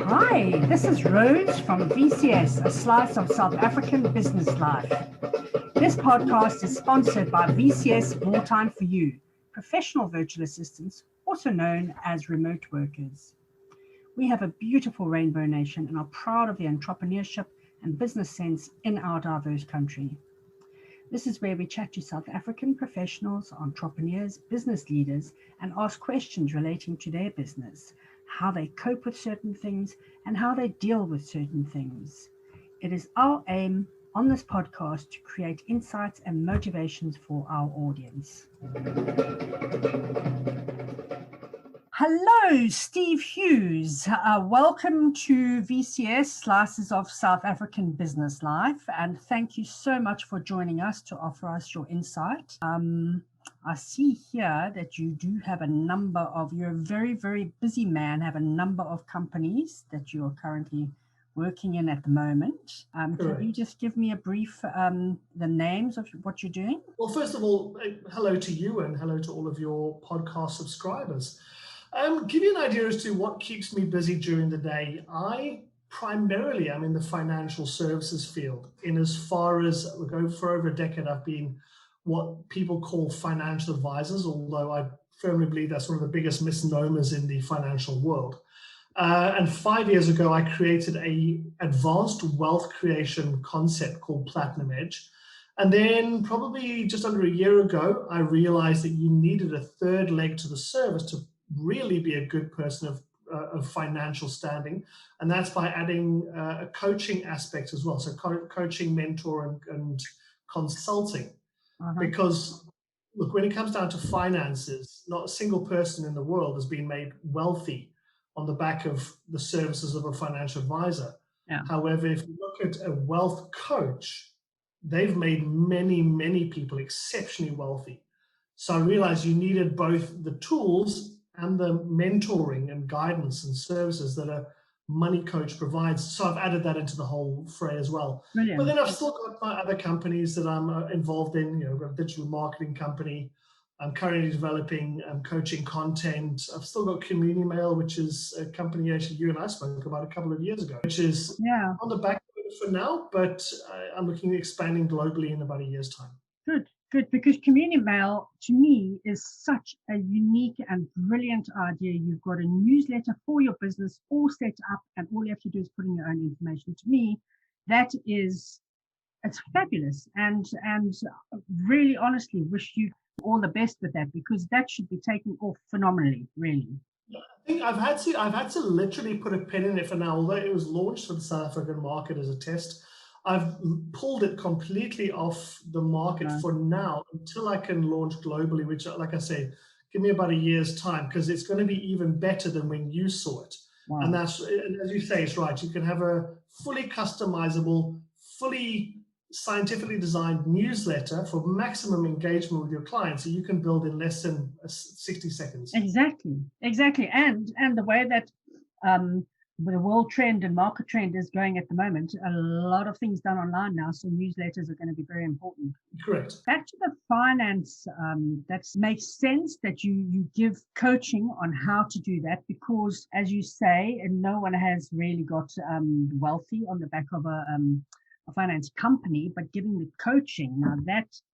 Hi, this is Rose from VCS, a slice of South African business life. This podcast is sponsored by VCS More Time for You, professional virtual assistants, also known as remote workers. We have a beautiful rainbow nation and are proud of the entrepreneurship and business sense in our diverse country. This is where we chat to South African professionals, entrepreneurs, business leaders, and ask questions relating to their business, how they cope with certain things, and how they deal with certain things. It is our aim on this podcast to create insights and motivations for our audience. Hello, Steve Hughes. Welcome to VCS, Slices of South African Business Life, and thank you so much for joining us to offer us your insight. I see here that you do have you're a very, very busy man, have a number of companies that you are currently working in at the moment. Can you just give me a brief, the names of what you're doing? Well, first of all, hello to you and hello to all of your podcast subscribers. Give you an idea as to what keeps me busy during the day. I primarily am in the financial services field, in as far as for over a decade, I've been what people call financial advisors, although I firmly believe that's one of the biggest misnomers in the financial world. And 5 years ago, I created an advanced wealth creation concept called Platinum Edge. And then probably just under a year ago, I realized that you needed a third leg to the service to really be a good person of financial standing. And that's by adding a coaching aspect as well. So coaching, mentor, and consulting. Because look, when it comes down to finances, not a single person in the world has been made wealthy on the back of the services of a financial advisor. Yeah. However, if you look at a wealth coach, they've made many, many people exceptionally wealthy. So I realized you needed both the tools and the mentoring and guidance and services that a money coach provides. So I've added that into the whole fray as well. Brilliant. But then I've still got my other companies that I'm involved in. I've got a digital marketing company. I'm currently developing coaching content. I've still got Community Mail, which is a company actually you and I spoke about a couple of years ago, which is on the back for now, but I'm looking at expanding globally in about a year's time. Good, because Community Mail, to me, is such a unique and brilliant idea. You've got a newsletter for your business all set up, and all you have to do is put in your own information. To me, it's fabulous, and really honestly wish you all the best with that, because that should be taken off phenomenally, really. I think I've had to literally put a pin in it for now, although it was launched for the South African market as a test. I've pulled it completely off the market for now until I can launch globally, which, like I say, give me about a year's time, because it's going to be even better than when you saw it. Wow. And as you say, it's right. You can have a fully customizable, fully scientifically designed newsletter for maximum engagement with your clients, so you can build in less than 60 seconds. Exactly. And the way that the world trend and market trend is going at the moment, a lot of things done online now, so newsletters are going to be very important. Correct. Back to the finance, that makes sense that you give coaching on how to do that, because as you say, and no one has really got wealthy on the back of a finance company, but giving the coaching, now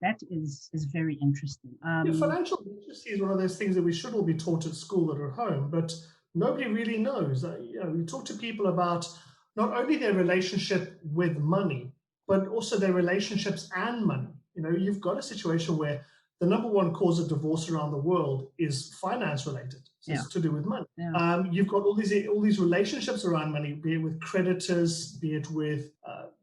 that is very interesting. Financial literacy is one of those things that we should all be taught at school or at home, but nobody really knows. You talk to people about not only their relationship with money, but also their relationships and money. You've got a situation where the number one cause of divorce around the world is finance related. So it's to do with money. Yeah. You've got all these relationships around money, be it with creditors, be it with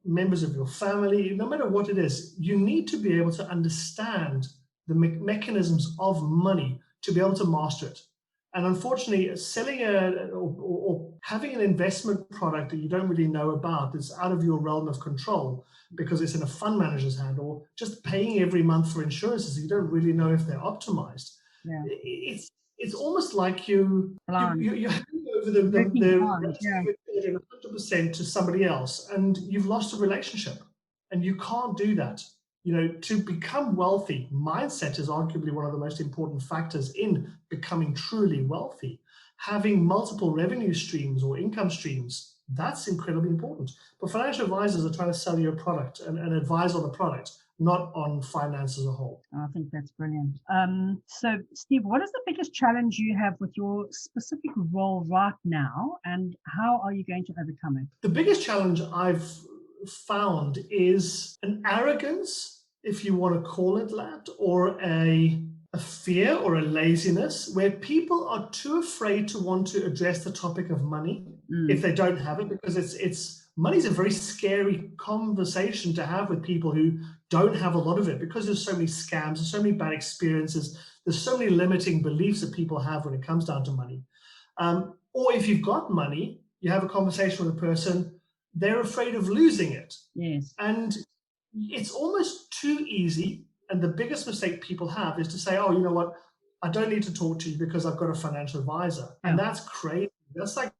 members of your family. No matter what it is, you need to be able to understand the mechanisms of money to be able to master it. And unfortunately, selling or having an investment product that you don't really know about, that's out of your realm of control because it's in a fund manager's hand, or just paying every month for insurances, you don't really know if they're optimized. Yeah. It's almost like you're handing over the 100% to somebody else, and you've lost a relationship, and you can't do that. To become wealthy, mindset is arguably one of the most important factors in becoming truly wealthy. having multiple revenue streams or income streams, that's incredibly important. But financial advisors are trying to sell you a product and advise on the product, not on finance as a whole. I think that's brilliant. So, Steve, what is the biggest challenge you have with your specific role right now, and how are you going to overcome it? The biggest challenge I've found is an arrogance, if you want to call it that, or a fear or a laziness where people are too afraid to want to address the topic of money if they don't have it, because it's money is a very scary conversation to have with people who don't have a lot of it, because there's so many scams, there's so many bad experiences, there's so many limiting beliefs that people have when it comes down to money. Or if you've got money, you have a conversation with a person, they're afraid of losing it. Yes. And it's almost too easy. And the biggest mistake people have is to say, oh, you know what, I don't need to talk to you because I've got a financial advisor. Yeah. And that's crazy. That's like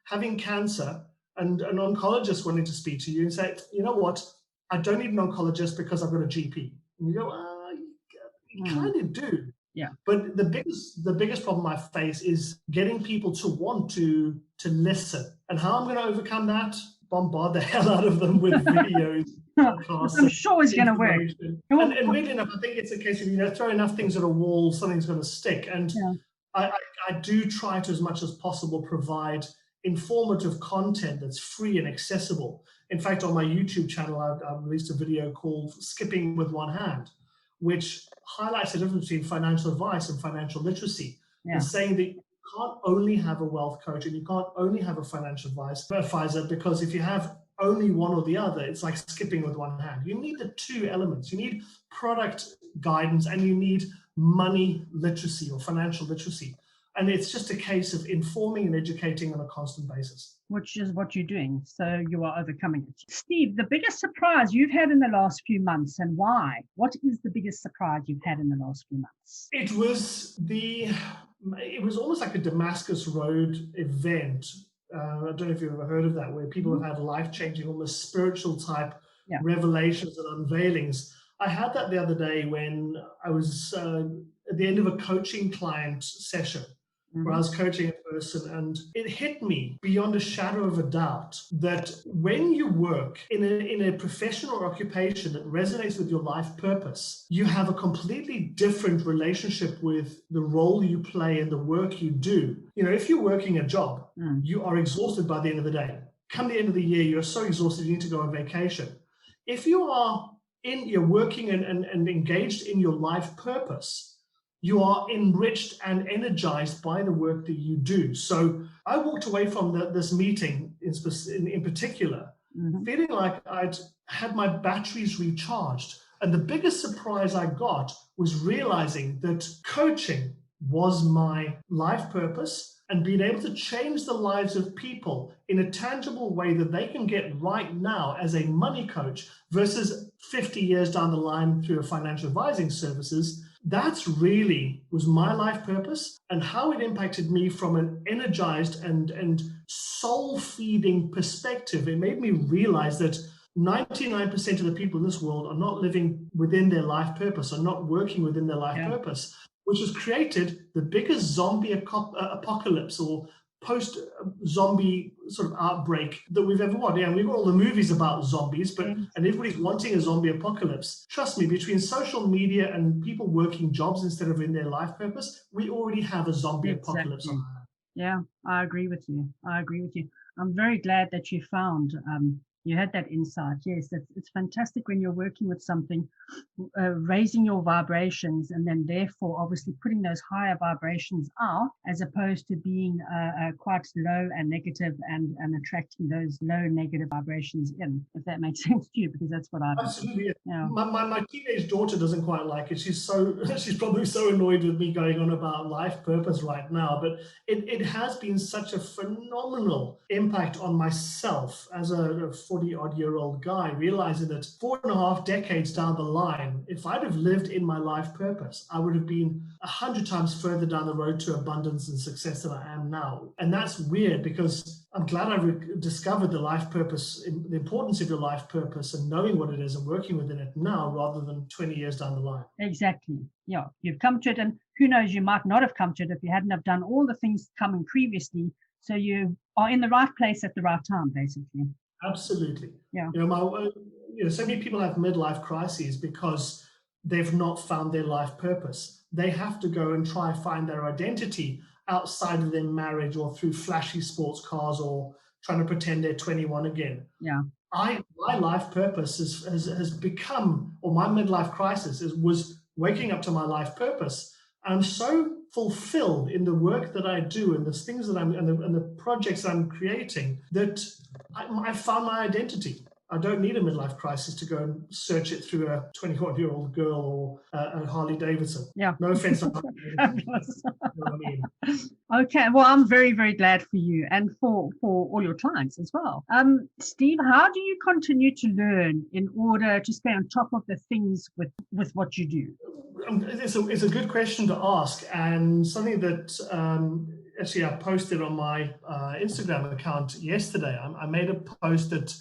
having cancer and an oncologist wanting to speak to you and say, you know what, I don't need an oncologist because I've got a GP. And you go, you kind of do. Yeah. But the biggest problem I face is getting people to want to listen. And how I'm going to overcome that? Bombard the hell out of them with videos. I'm sure it's going to work. And weirdly enough, I think it's a case of, throw enough things at a wall, something's going to stick. And I do try to, as much as possible, provide informative content that's free and accessible. In fact, on my YouTube channel, I've released a video called Skipping with One Hand, which highlights the difference between financial advice and financial literacy. And saying that you can't only have a wealth coach and you can't only have a financial advisor, because if you have only one or the other, it's like skipping with one hand. You need the two elements. You need product guidance and you need money literacy or financial literacy. And it's just a case of informing and educating on a constant basis. Which is what you're doing. So you are overcoming it. Steve, the biggest surprise you've had in the last few months, and why? What is the biggest surprise you've had in the last few months? It was almost like a Damascus Road event. I don't know if you've ever heard of that, where people have had life-changing, almost spiritual type revelations and unveilings. I had that the other day when I was at the end of a coaching client session, where I was coaching a person, and it hit me beyond a shadow of a doubt that when you work in a profession or occupation that resonates with your life purpose, you have a completely different relationship with the role you play and the work you do. If you're working a job, you are exhausted by the end of the day. Come the end of the year, you're so exhausted you need to go on vacation. If you're working and engaged in your life purpose, you are enriched and energized by the work that you do. So I walked away from this meeting in particular, feeling like I'd had my batteries recharged. And the biggest surprise I got was realizing that coaching was my life purpose, and being able to change the lives of people in a tangible way that they can get right now as a money coach versus 50 years down the line through a financial advising services. That's really was my life purpose, and how it impacted me from an energized and soul-feeding perspective. It made me realize that 99% of the people in this world are not living within their life purpose, are not working within their life purpose, which has created the biggest zombie apocalypse or post-zombie sort of outbreak that we've ever had. And we've got all the movies about zombies, and everybody's wanting a zombie apocalypse. Trust me, between social media and people working jobs instead of in their life purpose, we already have a zombie apocalypse on our hands. Yeah, I agree with you. I'm very glad that you found you had that insight. Yes, it's fantastic when you're working with something, raising your vibrations, and then therefore obviously putting those higher vibrations out, as opposed to being quite low and negative and attracting those low negative vibrations in, if that makes sense to you, because that's what I do. Absolutely. Yeah. My teenage daughter doesn't quite like it. She's probably so annoyed with me going on about life purpose right now, but it has been such a phenomenal impact on myself as a 40-odd-year-old guy, realizing that 4.5 decades down the line, if I'd have lived in my life purpose, I would have been 100 times further down the road to abundance and success than I am now. And that's weird, because I'm glad I discovered the life purpose, the importance of your life purpose and knowing what it is and working within it now rather than 20 years down the line. Exactly. Yeah, you've come to it, and who knows, you might not have come to it if you hadn't have done all the things coming previously. So you are in the right place at the right time, basically. Absolutely. Yeah. So many people have midlife crises because they've not found their life purpose. They have to go and try find their identity outside of their marriage or through flashy sports cars or trying to pretend they're 21 again. Yeah. My life purpose has become, or my midlife crisis was waking up to my life purpose. I'm so fulfilled in the work that I do and the things that and the projects I'm creating that I found my identity. I don't need a midlife crisis to go and search it through a 21-year-old girl or a Harley Davidson. Yeah. No offense. You know what I mean? Okay. Well, I'm very, very glad for you and for all your clients as well. Steve, how do you continue to learn in order to stay on top of the things with what you do? It's a good question to ask, and something that actually I posted on my Instagram account yesterday. I made a post that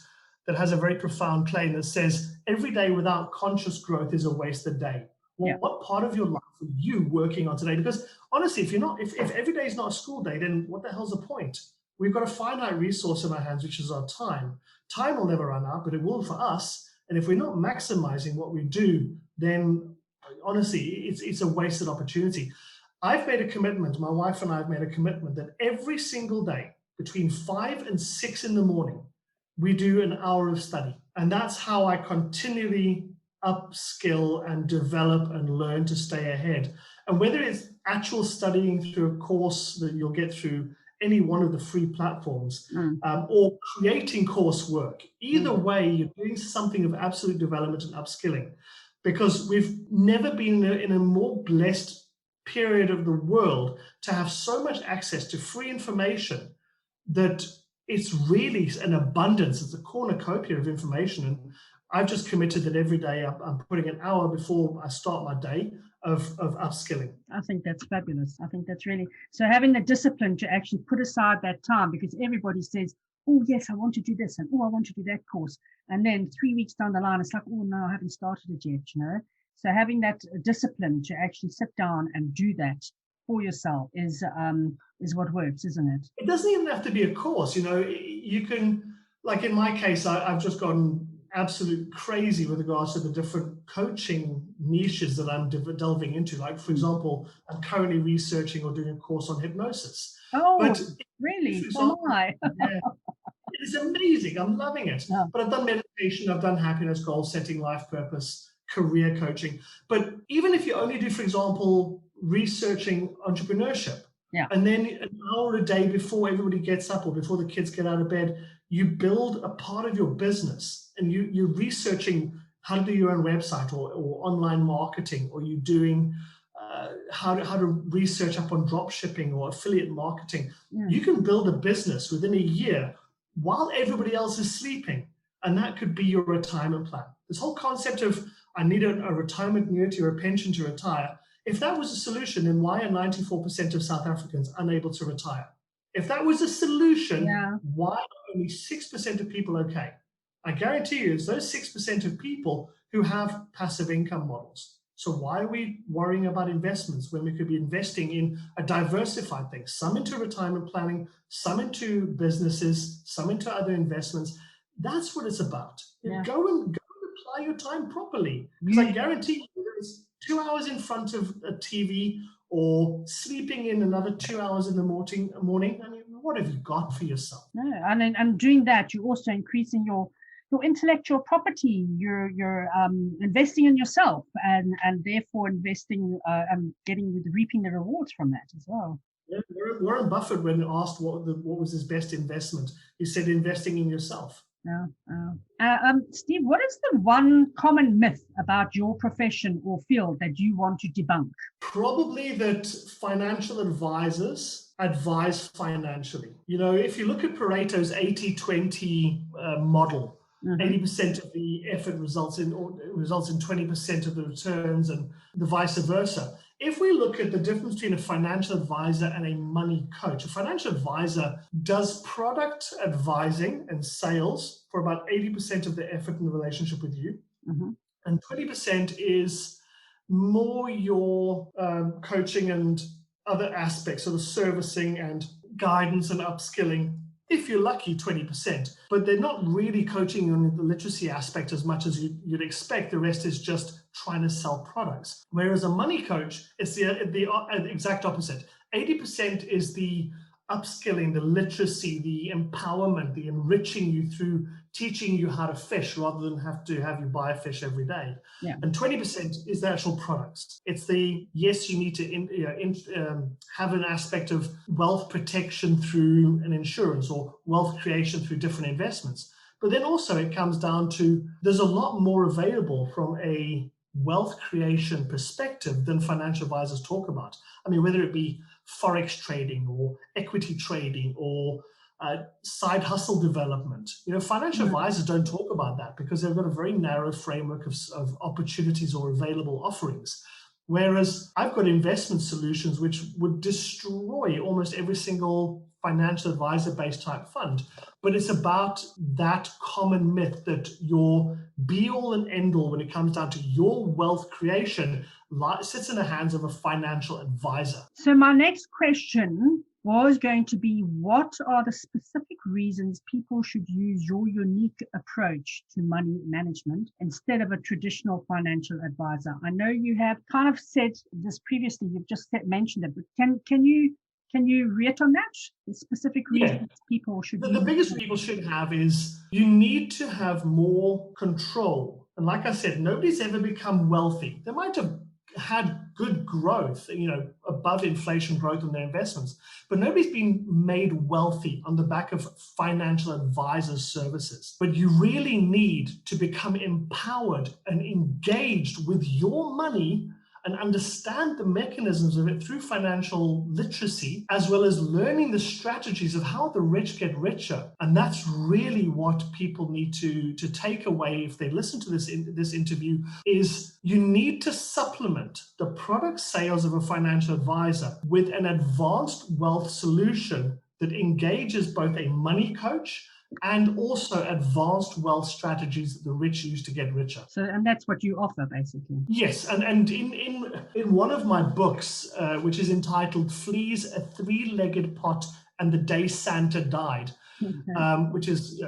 has a very profound claim that says every day without conscious growth is a wasted day. Well, what part of your life are you working on today? Because honestly, if every day is not a school day, then what the hell's the point? We've got a finite resource in our hands, which is our time. Time will never run out, but it will for us. And if we're not maximizing what we do, then honestly, it's a wasted opportunity. I've made a commitment, my wife and I have made a commitment that every single day between 5 and 6 in the morning, we do an hour of study. And that's how I continually upskill and develop and learn to stay ahead. And whether it's actual studying through a course that you'll get through any one of the free platforms or creating coursework, either way, you're doing something of absolute development and upskilling. Because we've never been in a more blessed period of the world to have so much access to free information that it's really an abundance. It's a cornucopia of information. And I've just committed that every day I'm putting an hour before I start my day of upskilling. I think that's fabulous. I think that's really, so having the discipline to actually put aside that time, because everybody says, oh, yes, I want to do this, and oh, I want to do that course. And then 3 weeks down the line, it's like, oh, no, I haven't started it yet, you know? So having that discipline to actually sit down and do that for yourself is what works, isn't it? It doesn't even have to be a course. You know, you can, like in my case, I've just gone absolute crazy with regards to the different coaching niches that I'm delving into. Like, for example, I'm currently researching or doing a course on hypnosis. Oh, but really? Example, yeah, it's amazing. I'm loving it. Yeah. But I've done meditation, I've done happiness, goal setting, life purpose, career coaching. But even if you only do, for example, researching entrepreneurship, and then an hour a day before everybody gets up or before the kids get out of bed, you build a part of your business and you're researching how to do your own website or online marketing, or you're doing how to research up on drop shipping or affiliate marketing. You can build a business within a year while everybody else is sleeping. And that could be your retirement plan. This whole concept of I need a retirement annuity or a pension to retire. If that was a solution, then why are 94% of South Africans unable to retire? If that was a solution, why are only 6% of people okay? I guarantee you it's those 6% of people who have passive income models. So why are we worrying about investments when we could be investing in a diversified thing? Some into retirement planning, some into businesses, some into other investments. That's what it's about. Go and apply your time properly. Because I guarantee you, whether it's 2 hours in front of a TV or sleeping in another 2 hours in the morning, I mean, what have you got for yourself? No, and doing that, you're also increasing your intellectual property. You're investing in yourself, and therefore investing and reaping the rewards from that as well. Yeah, Warren Buffett, when asked what was his best investment, he said investing in yourself. Steve, what is the one common myth about your profession or field that you want to debunk? Probably that financial advisors advise financially. You know, if you look at Pareto's 80-20 model, 80% of the effort results in 20% of the returns, and the vice versa. If we look at the difference between a financial advisor and a money coach, a financial advisor does product advising and sales for about 80% of the effort in the relationship with you. Mm-hmm. And 20% is more your coaching and other aspects, sort of servicing and guidance and upskilling. If you're lucky, 20%, but they're not really coaching on the literacy aspect as much as you'd expect. The rest is just trying to sell products. Whereas a money coach, it's the exact opposite. 80% is the upskilling, the literacy, the empowerment, the enriching you through teaching you how to fish rather than have you buy a fish every day. Yeah. And 20% is the actual products. It's yes, you need to have an aspect of wealth protection through an insurance or wealth creation through different investments. But then also it comes down to there's a lot more available from a wealth creation perspective than financial advisors talk about. I mean, whether it be forex trading or equity trading or side hustle development. Financial advisors don't talk about that because they've got a very narrow framework of opportunities or available offerings. Whereas I've got investment solutions which would destroy almost every single financial advisor-based type fund. But it's about that common myth that your be-all and end-all when it comes down to your wealth creation sits in the hands of a financial advisor. So my next question was going to be, what are the specific reasons people should use your unique approach to money management instead of a traditional financial advisor? I know you have kind of said this previously, you've just mentioned it, but can you reiterate on that? The specific reasons people should use? The biggest people should have is you need to have more control. And like I said, nobody's ever become wealthy. They might have had good growth, above inflation growth in their investments, but nobody's been made wealthy on the back of financial advisors' services. But you really need to become empowered and engaged with your money and understand the mechanisms of it through financial literacy, as well as learning the strategies of how the rich get richer. And that's really what people need to take away if they listen to this interview, is you need to supplement the product sales of a financial advisor with an advanced wealth solution that engages both a money coach and also advanced wealth strategies that the rich use to get richer. So, and that's what you offer, basically. Yes, and in one of my books, which is entitled "Fleas, a Three-Legged Pot, and the Day Santa Died," which is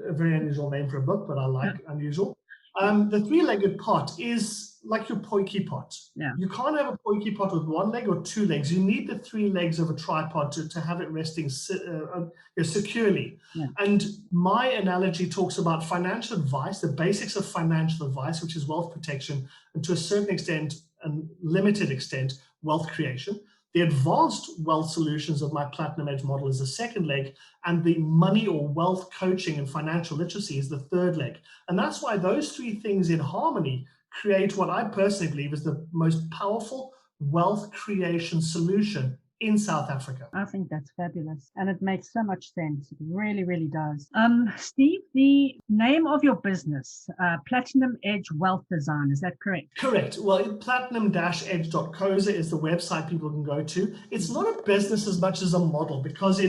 a very unusual name for a book, but I like unusual. The three-legged pot is like your poiky pot. Yeah. You can't have a poiky pot with one leg or two legs. You need the three legs of a tripod to have it resting securely. Yeah. And my analogy talks about financial advice, the basics of financial advice, which is wealth protection, and to a certain extent, and limited extent, wealth creation. The advanced wealth solutions of my Platinum Edge model is the second leg, and the money or wealth coaching and financial literacy is the third leg. And that's why those three things in harmony create what I personally believe is the most powerful wealth creation solution in South Africa. I think that's fabulous. And it makes so much sense. It really, really does. Steve, the name of your business, Platinum Edge Wealth Design, is that correct? Correct. Well, platinum-edge.coza is the website people can go to. It's not a business as much as a model, because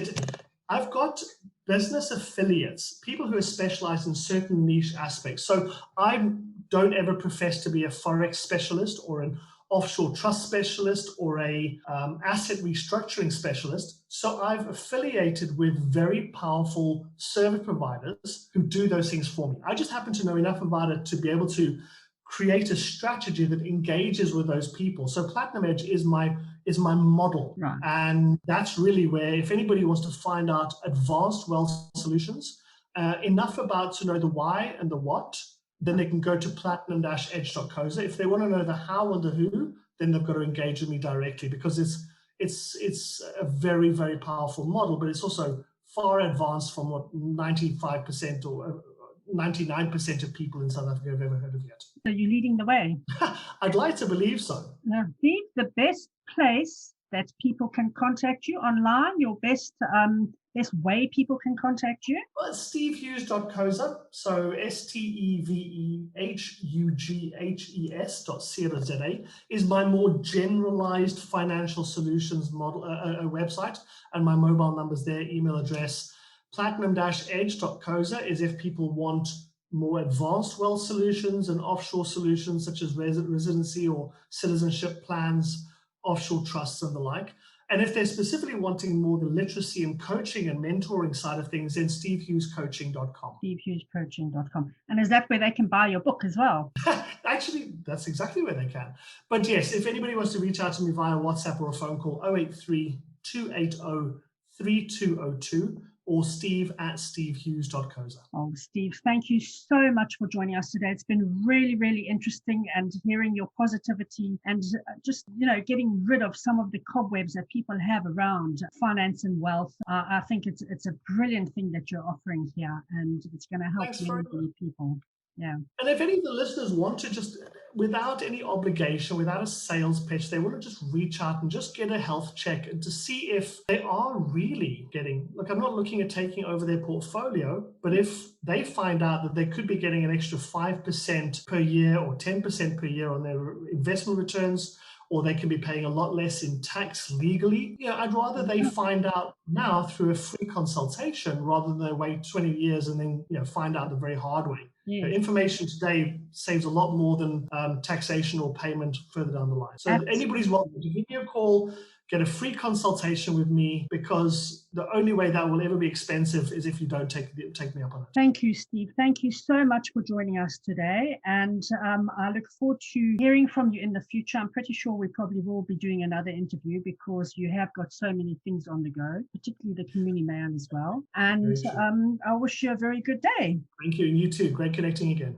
I've got business affiliates, people who are specialized in certain niche aspects. So I don't ever profess to be a forex specialist or an offshore trust specialist or a asset restructuring specialist. So I've affiliated with very powerful service providers who do those things for me. I just happen to know enough about it to be able to create a strategy that engages with those people. So Platinum Edge is my model. Right. And that's really where, if anybody wants to find out advanced wealth solutions, enough about to know the why and the what, then they can go to platinum-edge.coza. If they want to know the how and the who, then they've got to engage with me directly, because it's a very, very powerful model, but it's also far advanced from what 95% or 99% of people in South Africa have ever heard of yet. So you're leading the way. I'd like to believe so. Now, Steve, the best place that people can contact you online? Your best way people can contact you? Well, it's stevehughes.coza, so stevehughes.co.za is my more generalized financial solutions model website, and my mobile number's there, email address. Platinum-edge.coza is if people want more advanced wealth solutions and offshore solutions such as residency or citizenship plans, offshore trusts and the like. And if they're specifically wanting more the literacy and coaching and mentoring side of things, then stevehughescoaching.com. stevehughescoaching.com. And is that where they can buy your book as well? Actually, that's exactly where they can. But yes, if anybody wants to reach out to me via WhatsApp or a phone call, 083-280-3202 or steve@stevehughes.coza. Oh, Steve, thank you so much for joining us today. It's been really, really interesting, and hearing your positivity and just, getting rid of some of the cobwebs that people have around finance and wealth. I think it's a brilliant thing that you're offering here, and it's going to help many people. Yeah. And if any of the listeners want to just, without any obligation, without a sales pitch, they want to just reach out and just get a health check and to see if they are really getting, look, I'm not looking at taking over their portfolio, but if they find out that they could be getting an extra 5% per year or 10% per year on their investment returns, or they can be paying a lot less in tax legally, I'd rather they find out now through a free consultation rather than they wait 20 years and then find out the very hard way. Yes. Information today saves a lot more than taxation or payment further down the line. So anybody's welcome to give me a call, get a free consultation with me, because the only way that will ever be expensive is if you don't take me up on it. Thank you, Steve. Thank you so much for joining us today. And I look forward to hearing from you in the future. I'm pretty sure we probably will be doing another interview because you have got so many things on the go, particularly the community man as well. And I wish you a very good day. Thank you. And you too. Great connecting again.